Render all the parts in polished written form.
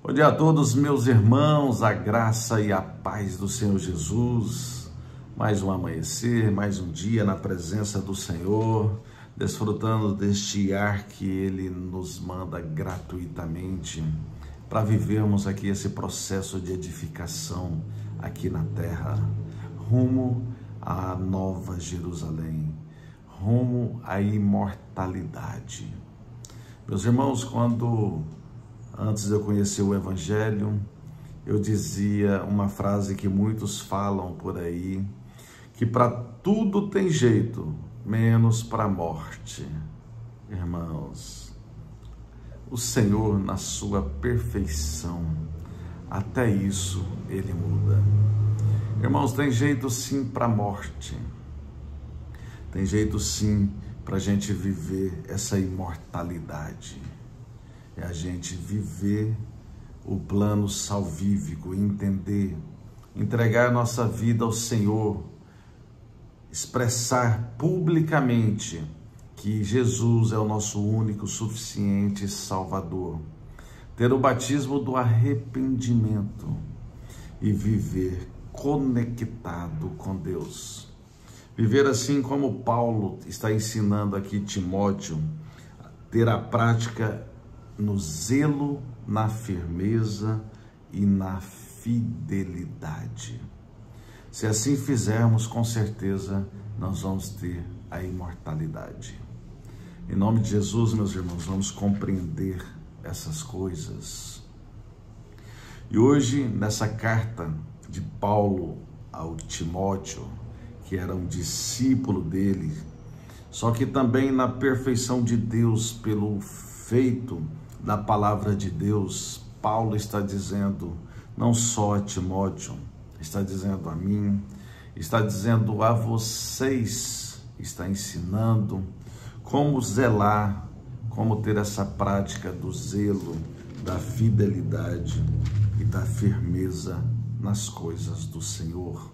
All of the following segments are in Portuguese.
Bom dia a todos, meus irmãos, a graça e a paz do Senhor Jesus. Mais um amanhecer, mais um dia na presença do Senhor, desfrutando deste ar que Ele nos manda gratuitamente para vivermos aqui esse processo de edificação aqui na terra, rumo à Nova Jerusalém, rumo à imortalidade. Meus irmãos, antes de eu conhecer o Evangelho, eu dizia uma frase que muitos falam por aí, que para tudo tem jeito, menos para a morte. Irmãos, o Senhor, na sua perfeição, até isso Ele muda. Irmãos, tem jeito sim para a morte, tem jeito sim para a gente viver essa imortalidade. É a gente viver o plano salvífico, entender, entregar nossa vida ao Senhor, expressar publicamente que Jesus é o nosso único, suficiente Salvador, ter o batismo do arrependimento e viver conectado com Deus. Viver assim como Paulo está ensinando aqui Timóteo, ter a prática no zelo, na firmeza e na fidelidade. Se assim fizermos, com certeza nós vamos ter a imortalidade. Em nome de Jesus, meus irmãos, vamos compreender essas coisas. E hoje, nessa carta de Paulo ao Timóteo, que era um discípulo dele, só que também na perfeição de Deus, pelo feito da palavra de Deus, Paulo está dizendo, não só a Timóteo, está dizendo a mim, está dizendo a vocês, está ensinando como zelar, como ter essa prática do zelo, da fidelidade e da firmeza nas coisas do Senhor.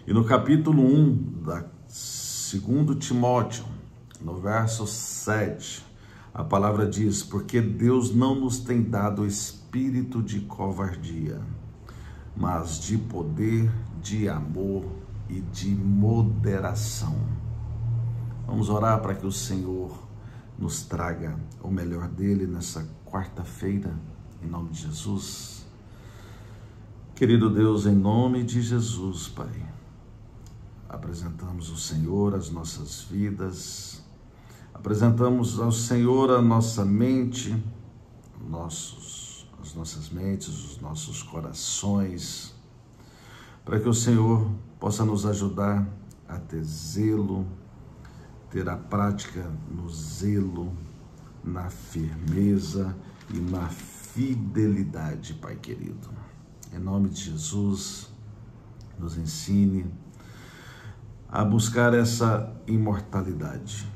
E no capítulo 1 da 2 Timóteo, no verso 7, a palavra diz, porque Deus não nos tem dado espírito de covardia, mas de poder, de amor e de moderação. Vamos orar para que o Senhor nos traga o melhor dele nessa quarta-feira, em nome de Jesus. Querido Deus, em nome de Jesus, Pai, apresentamos o Senhor as nossas vidas, apresentamos ao Senhor a nossa mente, as nossas mentes, os nossos corações, para que o Senhor possa nos ajudar a ter zelo, ter a prática no zelo, na firmeza e na fidelidade, Pai querido. Em nome de Jesus, nos ensine a buscar essa imortalidade,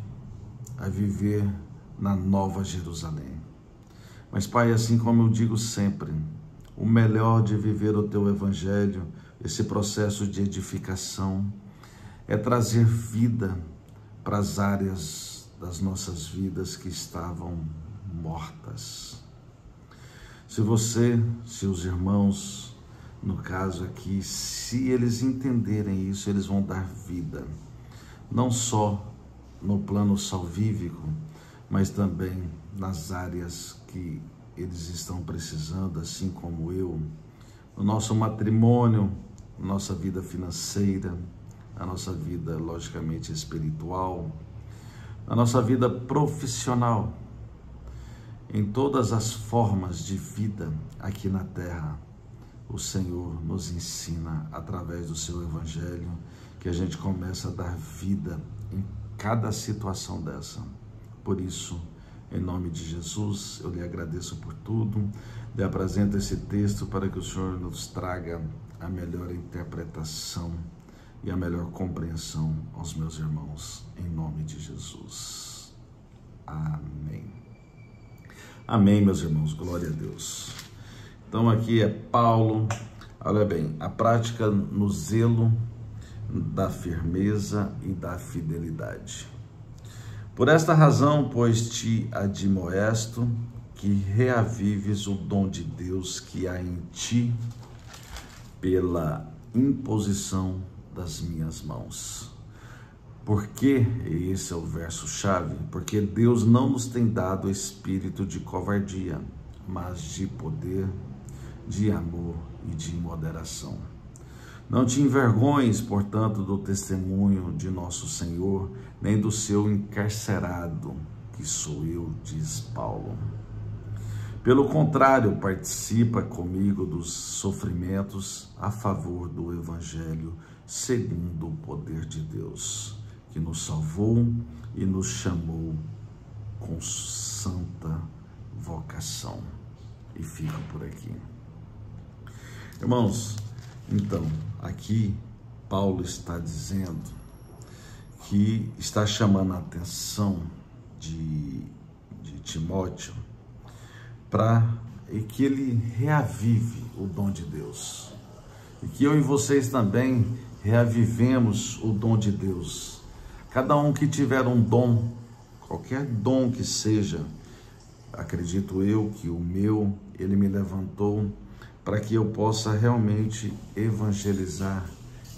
a viver na Nova Jerusalém. Mas, Pai, assim como eu digo sempre, o melhor de viver o Teu Evangelho, esse processo de edificação, é trazer vida para as áreas das nossas vidas que estavam mortas. Se os irmãos, no caso aqui, se eles entenderem isso, eles vão dar vida, não só no plano salvífico, mas também nas áreas que eles estão precisando, assim como eu, no nosso matrimônio, na nossa vida financeira, na nossa vida, logicamente, espiritual, na nossa vida profissional, em todas as formas de vida aqui na terra. O Senhor nos ensina, através do seu Evangelho, que a gente começa a dar vida em cada situação dessa. Por isso, em nome de Jesus, eu lhe agradeço por tudo, lhe apresento esse texto para que o Senhor nos traga a melhor interpretação e a melhor compreensão aos meus irmãos, em nome de Jesus. Amém. Amém, meus irmãos, glória a Deus. Então aqui é Paulo, olha bem, a prática no zelo, da firmeza e da fidelidade. Por esta razão, pois te admoesto que reavives o dom de Deus que há em ti pela imposição das minhas mãos. Porque, esse é o verso-chave, porque Deus não nos tem dado espírito de covardia, mas de poder, de amor e de moderação. Não te envergonhes, portanto, do testemunho de nosso Senhor, nem do seu encarcerado, que sou eu, diz Paulo. Pelo contrário, participa comigo dos sofrimentos a favor do Evangelho, segundo o poder de Deus, que nos salvou e nos chamou com santa vocação. E fico por aqui. Irmãos, então, aqui Paulo está dizendo que está chamando a atenção de Timóteo para que ele reavive o dom de Deus. E que eu e vocês também reavivemos o dom de Deus. Cada um que tiver um dom, qualquer dom que seja, acredito eu que o meu, ele me levantou para que eu possa realmente evangelizar.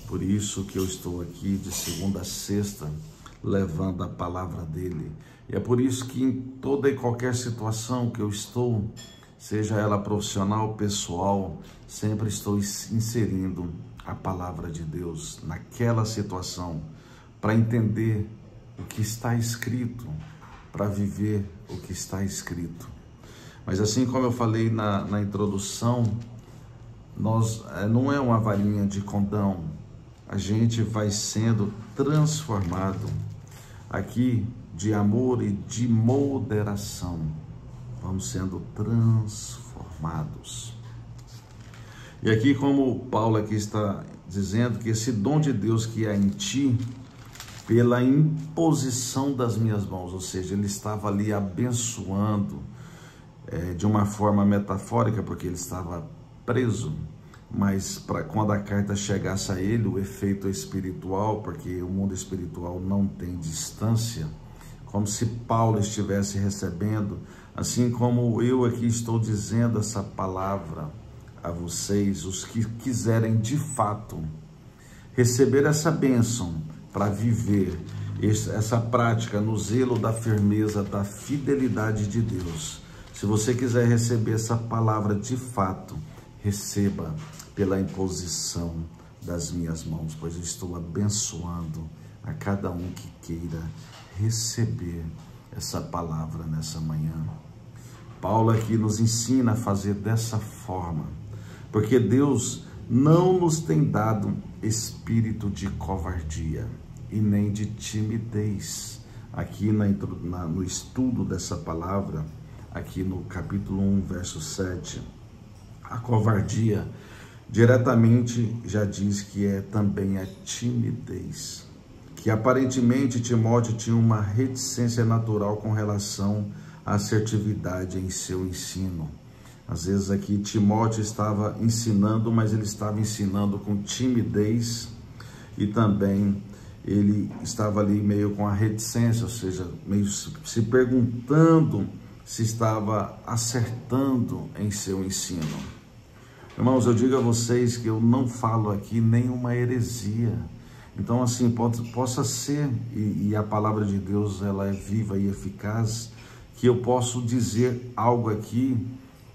Por isso que eu estou aqui de segunda a sexta, levando a palavra dele. E é por isso que em toda e qualquer situação que eu estou, seja ela profissional, pessoal, sempre estou inserindo a palavra de Deus naquela situação, para entender o que está escrito, para viver o que está escrito. Mas assim como eu falei na introdução, não é uma varinha de condão, a gente vai sendo transformado aqui de amor e de moderação, vamos sendo transformados. E aqui, como Paulo aqui está dizendo, que esse dom de Deus que há em ti, pela imposição das minhas mãos, ou seja, ele estava ali abençoando de uma forma metafórica, porque ele estava preso, mas para quando a carta chegasse a ele, o efeito espiritual, porque o mundo espiritual não tem distância, como se Paulo estivesse recebendo, assim como eu aqui estou dizendo essa palavra a vocês, os que quiserem de fato receber essa bênção para viver essa prática no zelo da firmeza, da fidelidade de Deus. Se você quiser receber essa palavra de fato, receba pela imposição das minhas mãos, pois eu estou abençoando a cada um que queira receber essa palavra nessa manhã. Paulo aqui nos ensina a fazer dessa forma, porque Deus não nos tem dado espírito de covardia e nem de timidez. Aqui no estudo dessa palavra, aqui no capítulo 1, verso 7, a covardia diretamente já diz que é também a timidez, que aparentemente Timóteo tinha uma reticência natural com relação à assertividade em seu ensino. Às vezes aqui Timóteo estava ensinando, mas ele estava ensinando com timidez e também ele estava ali meio com a reticência, ou seja, meio se perguntando se estava acertando em seu ensino. Irmãos, eu digo a vocês que eu não falo aqui nenhuma heresia. Então, assim, possa ser, e a palavra de Deus, ela é viva e eficaz, que eu posso dizer algo aqui,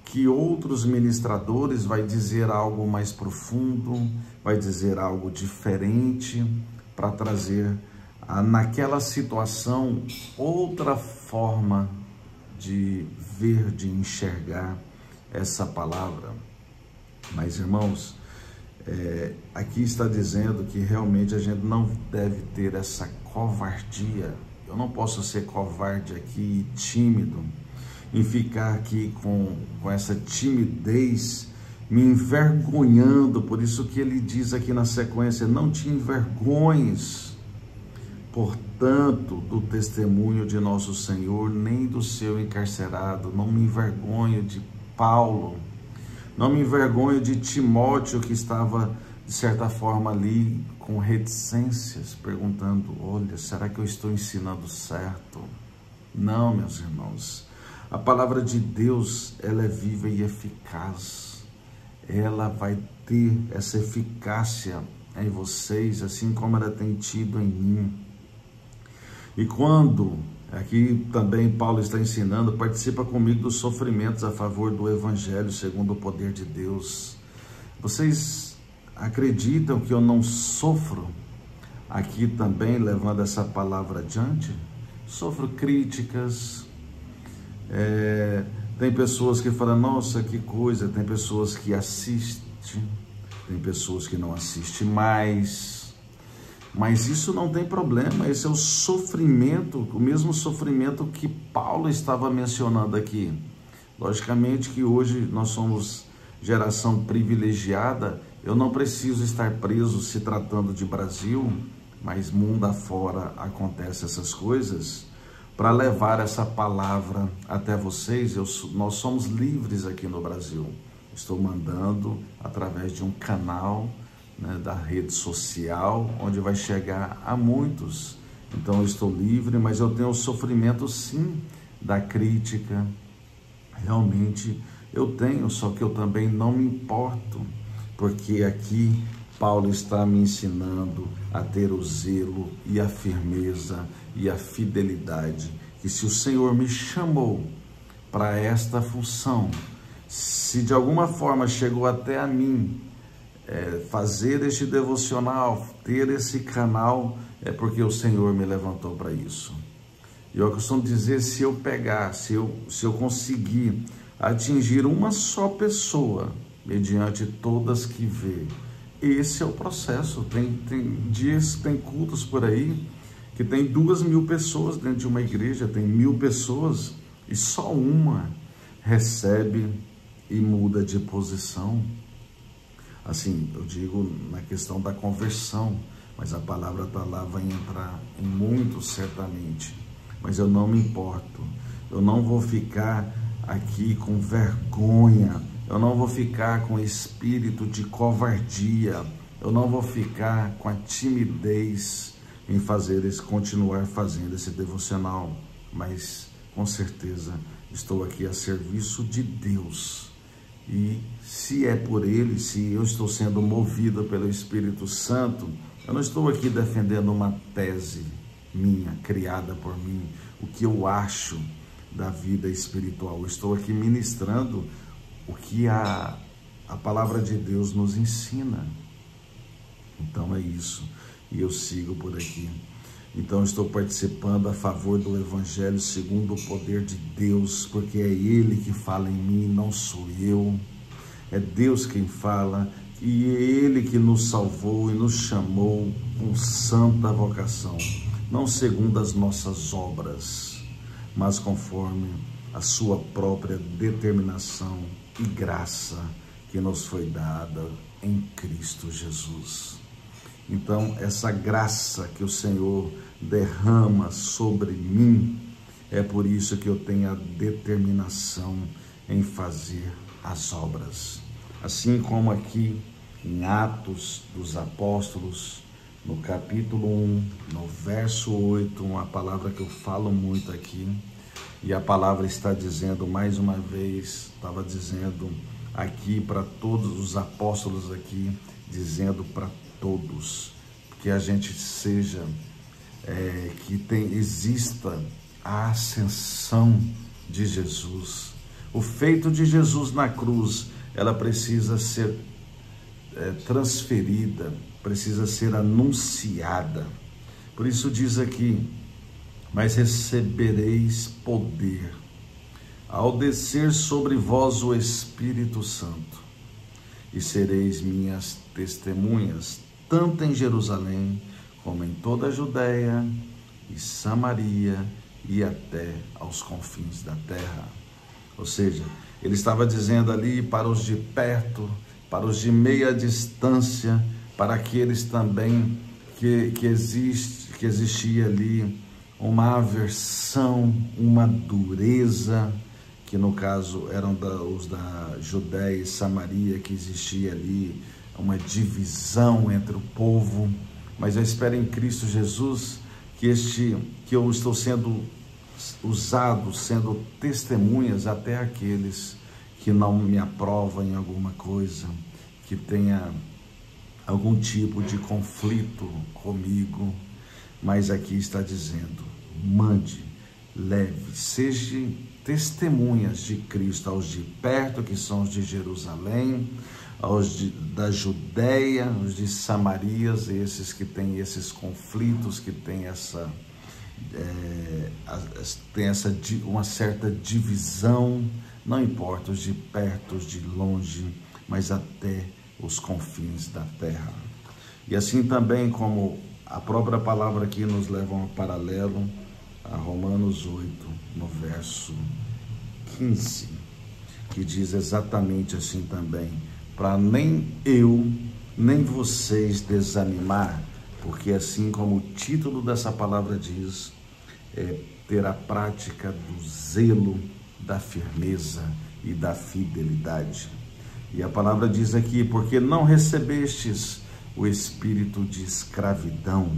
que outros ministradores vai dizer algo mais profundo, vai dizer algo diferente, para trazer naquela situação outra forma de ver, de enxergar essa palavra. Mas, irmãos, aqui está dizendo que realmente a gente não deve ter essa covardia. Eu não posso ser covarde aqui, tímido, em ficar aqui com essa timidez, me envergonhando. Por isso que ele diz aqui na sequência, não te envergonhes, portanto, do testemunho de nosso Senhor, nem do seu encarcerado. Não me envergonho de Paulo, não me envergonho de Timóteo, que estava, de certa forma, ali com reticências, perguntando, olha, será que eu estou ensinando certo? Não, meus irmãos, A palavra de Deus, ela é viva e eficaz. Ela vai ter essa eficácia em vocês, assim como ela tem tido em mim. E quando, aqui também Paulo está ensinando, participa comigo dos sofrimentos a favor do Evangelho, segundo o poder de Deus. Vocês acreditam que eu não sofro aqui também, levando essa palavra adiante? Sofro críticas, tem pessoas que falam, nossa, que coisa, tem pessoas que assistem, tem pessoas que não assistem mais, mas isso não tem problema, esse é o sofrimento, o mesmo sofrimento que Paulo estava mencionando aqui. Logicamente que hoje nós somos geração privilegiada, eu não preciso estar preso se tratando de Brasil, mas mundo afora acontecem essas coisas, para levar essa palavra até vocês. Nós somos livres aqui no Brasil. Estou mandando através de um canal, né, da rede social, onde vai chegar a muitos. Então eu estou livre, mas eu tenho o sofrimento sim da crítica. Realmente eu tenho, só que eu também não me importo, porque aqui Paulo está me ensinando a ter o zelo e a firmeza e a fidelidade, que se o Senhor me chamou para esta função, se de alguma forma chegou até a mim fazer este devocional, ter esse canal, é porque o Senhor me levantou para isso. E eu costumo dizer, se eu pegar, se eu conseguir atingir uma só pessoa, mediante todas que vê, esse é o processo. Tem dias, tem cultos por aí, que tem 2.000 pessoas dentro de uma igreja, tem 1.000 pessoas, e só uma recebe e muda de posição. Assim, eu digo na questão da conversão, mas a palavra está lá, vai entrar em muitos certamente. Mas eu não me importo, eu não vou ficar aqui com vergonha, eu não vou ficar com espírito de covardia, eu não vou ficar com a timidez em continuar fazendo esse devocional, mas com certeza estou aqui a serviço de Deus. E se é por Ele, se eu estou sendo movido pelo Espírito Santo, eu não estou aqui defendendo uma tese minha, criada por mim, o que eu acho da vida espiritual. Eu estou aqui ministrando o que a palavra de Deus nos ensina. Então é isso, e eu sigo por aqui. Então estou participando a favor do Evangelho segundo o poder de Deus, porque é Ele que fala em mim, não sou eu. É Deus quem fala, e é Ele que nos salvou e nos chamou com santa vocação, não segundo as nossas obras, mas conforme a sua própria determinação e graça que nos foi dada em Cristo Jesus. Então, essa graça que o Senhor derrama sobre mim, é por isso que eu tenho a determinação em fazer as obras. Assim como aqui em Atos dos Apóstolos, no capítulo 1, no verso 8, uma palavra que eu falo muito aqui, e a palavra está dizendo mais uma vez, estava dizendo aqui para todos os apóstolos aqui, dizendo para todos, que a gente seja, exista a ascensão de Jesus, o feito de Jesus na cruz, ela precisa ser transferida, precisa ser anunciada. Por isso diz aqui, mas recebereis poder ao descer sobre vós o Espírito Santo, e sereis minhas testemunhas, tanto em Jerusalém, como em toda a Judéia e Samaria, e até aos confins da terra. Ou seja, ele estava dizendo ali para os de perto, para os de meia distância, para aqueles também que existia ali uma aversão, uma dureza, que no caso eram os da Judéia e Samaria, que existia ali uma divisão entre o povo. Mas eu espero em Cristo Jesus que eu estou sendo usados, sendo testemunhas até aqueles que não me aprovam em alguma coisa, que tenha algum tipo de conflito comigo, mas aqui está dizendo: mande, leve, seja testemunhas de Cristo aos de perto, que são os de Jerusalém, da Judéia, os de Samarias, esses que têm esses conflitos, que têm uma certa divisão, não importa, os de perto, os de longe, mas até os confins da terra. E assim também como a própria palavra aqui nos leva a um paralelo a Romanos 8, no verso 15, que diz exatamente assim também: para nem eu, nem vocês desanimar, porque assim como o título dessa palavra diz, é ter a prática do zelo, da firmeza e da fidelidade. E a palavra diz aqui: porque não recebestes o espírito de escravidão,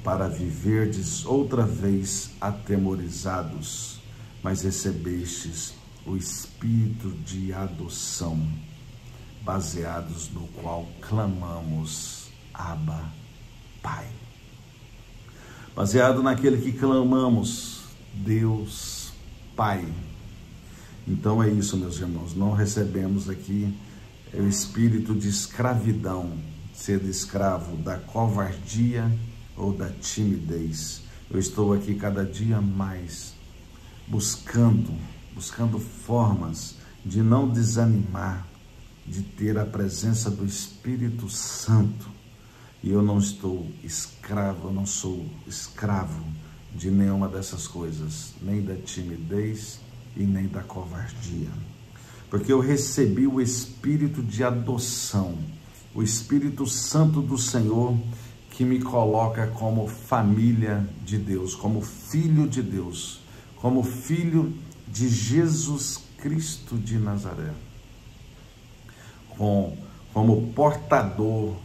para viverdes outra vez atemorizados, mas recebestes o espírito de adoção, baseados no qual clamamos: Abba, Pai. Baseado naquele que clamamos: Deus Pai. Então é isso, meus irmãos, não recebemos aqui o espírito de escravidão, ser escravo da covardia ou da timidez. Eu estou aqui cada dia mais buscando formas de não desanimar, de ter a presença do Espírito Santo. E eu não estou escravo, eu não sou escravo de nenhuma dessas coisas, nem da timidez e nem da covardia, porque eu recebi o espírito de adoção, o Espírito Santo do Senhor, que me coloca como família de Deus, como filho de Deus, como filho de Jesus Cristo de Nazaré, como portador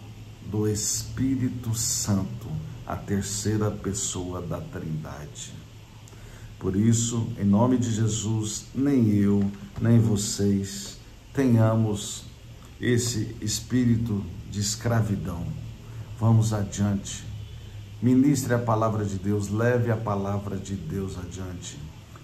do Espírito Santo, a terceira pessoa da Trindade. Por isso, em nome de Jesus, nem eu, nem vocês tenhamos esse espírito de escravidão. Vamos adiante. Ministre a palavra de Deus, leve a palavra de Deus adiante,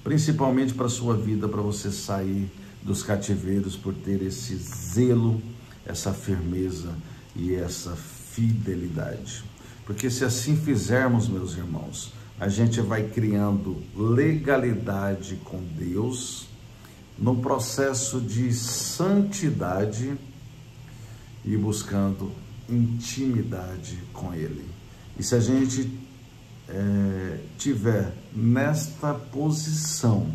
principalmente para a sua vida, para você sair dos cativeiros por ter esse zelo, essa firmeza e essa fidelidade. Porque se assim fizermos, meus irmãos, a gente vai criando legalidade com Deus, no processo de santidade e buscando intimidade com Ele. E se a gente tiver nesta posição,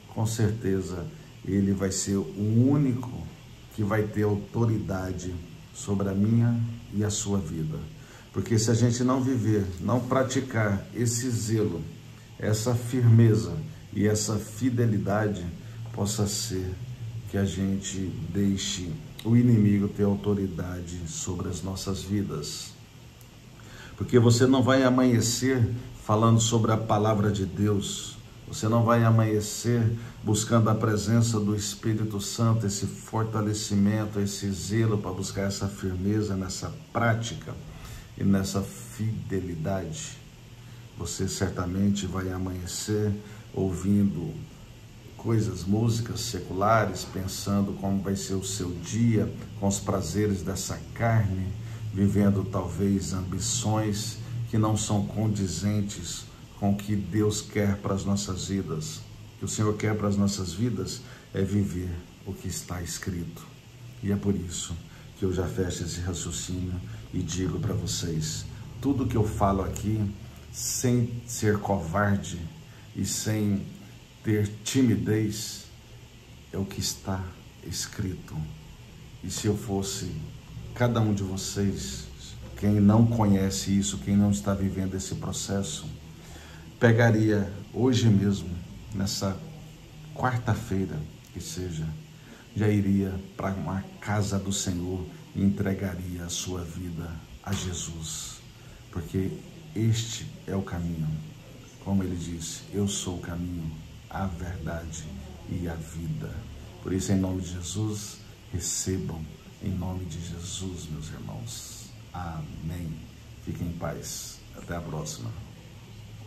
com certeza Ele vai ser o único que vai ter autoridade sobre a minha e a sua vida. Porque se a gente não viver, não praticar esse zelo, essa firmeza e essa fidelidade, possa ser que a gente deixe o inimigo ter autoridade sobre as nossas vidas. Porque você não vai amanhecer falando sobre a palavra de Deus, você não vai amanhecer buscando a presença do Espírito Santo, esse fortalecimento, esse zelo para buscar essa firmeza nessa prática e nessa fidelidade. Você certamente vai amanhecer ouvindo coisas, músicas seculares, pensando como vai ser o seu dia, com os prazeres dessa carne, vivendo talvez ambições que não são condizentes com o que Deus quer para as nossas vidas. O que o Senhor quer para as nossas vidas é viver o que está escrito. E é por isso que eu já fecho esse raciocínio e digo para vocês: tudo que eu falo aqui, sem ser covarde e sem ter timidez, é o que está escrito. E se eu fosse cada um de vocês, quem não conhece isso, quem não está vivendo esse processo, pegaria hoje mesmo, nessa quarta-feira que seja, já iria para uma casa do Senhor e entregaria a sua vida a Jesus, porque este é o caminho, como ele disse, eu sou o caminho, a verdade e a vida. Por isso, em nome de Jesus, recebam, em nome de Jesus, meus irmãos. Amém. Fiquem em paz. Até a próxima.